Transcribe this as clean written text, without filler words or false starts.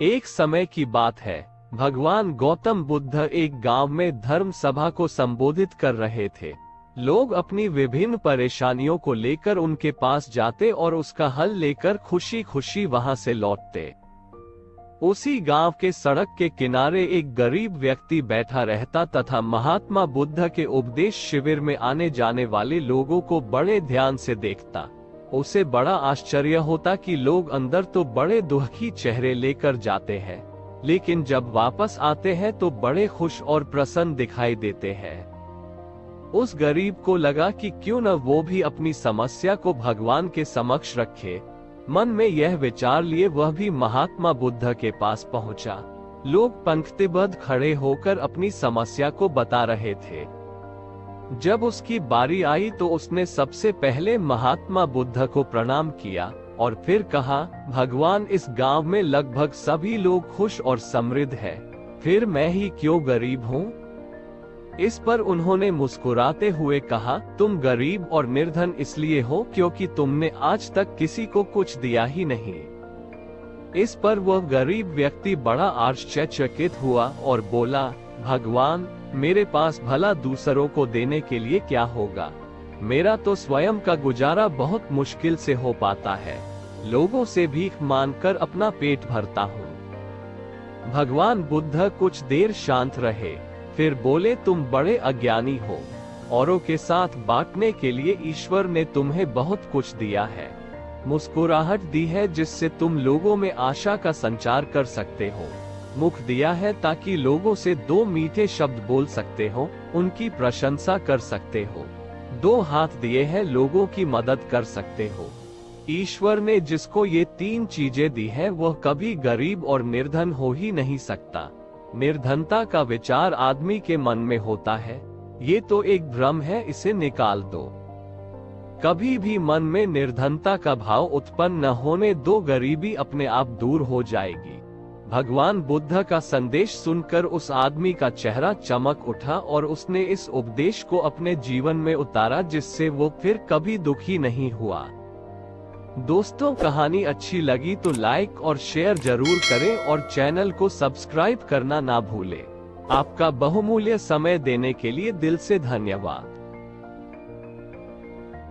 एक समय की बात है, भगवान गौतम बुद्ध एक गांव में धर्म सभा को संबोधित कर रहे थे। लोग अपनी विभिन्न परेशानियों को लेकर उनके पास जाते और उसका हल लेकर खुशी खुशी वहां से लौटते। उसी गांव के सड़क के किनारे एक गरीब व्यक्ति बैठा रहता तथा महात्मा बुद्ध के उपदेश शिविर में आने जाने वाले लोगों को बड़े ध्यान से देखता। उसे बड़ा आश्चर्य होता कि लोग अंदर तो बड़े दुखी चेहरे लेकर जाते हैं, लेकिन जब वापस आते हैं तो बड़े खुश और प्रसन्न दिखाई देते हैं। उस गरीब को लगा कि क्यों न वो भी अपनी समस्या को भगवान के समक्ष रखे। मन में यह विचार लिए वह भी महात्मा बुद्ध के पास पहुंचा। लोग पंक्तिबद्ध खड़े होकर अपनी समस्या को बता रहे थे। जब उसकी बारी आई तो उसने सबसे पहले महात्मा बुद्ध को प्रणाम किया और फिर कहा, भगवान, इस गांव में लगभग सभी लोग खुश और समृद्ध हैं, फिर मैं ही क्यों गरीब हूँ? इस पर उन्होंने मुस्कुराते हुए कहा, तुम गरीब और निर्धन इसलिए हो क्योंकि तुमने आज तक किसी को कुछ दिया ही नहीं। इस पर वह गरीब व्यक्ति बड़ा आश्चर्यचकित हुआ और बोला, भगवान, मेरे पास भला दूसरों को देने के लिए क्या होगा? मेरा तो स्वयं का गुजारा बहुत मुश्किल से हो पाता है। लोगों से भीख मांगकर अपना पेट भरता हूँ। भगवान बुद्ध कुछ देर शांत रहे, फिर बोले, तुम बड़े अज्ञानी हो। औरों के साथ बांटने के लिए ईश्वर ने तुम्हें बहुत कुछ दिया है। मुस्कुराहट दी है जिससे तुम लोगों में आशा का संचार कर सकते हो। मुख दिया है ताकि लोगों से दो मीठे शब्द बोल सकते हो, उनकी प्रशंसा कर सकते हो। दो हाथ दिए हैं, लोगों की मदद कर सकते हो। ईश्वर ने जिसको ये तीन चीजें दी है वह कभी गरीब और निर्धन हो ही नहीं सकता। निर्धनता का विचार आदमी के मन में होता है, ये तो एक भ्रम है, इसे निकाल दो। कभी भी मन में निर्धनता का भाव उत्पन्न न होने दो, गरीबी अपने आप दूर हो जाएगी। भगवान बुद्ध का संदेश सुनकर उस आदमी का चेहरा चमक उठा और उसने इस उपदेश को अपने जीवन में उतारा, जिससे वो फिर कभी दुखी नहीं हुआ। दोस्तों, कहानी अच्छी लगी तो लाइक और शेयर जरूर करें और चैनल को सब्सक्राइब करना ना भूलें। आपका बहुमूल्य समय देने के लिए दिल से धन्यवाद।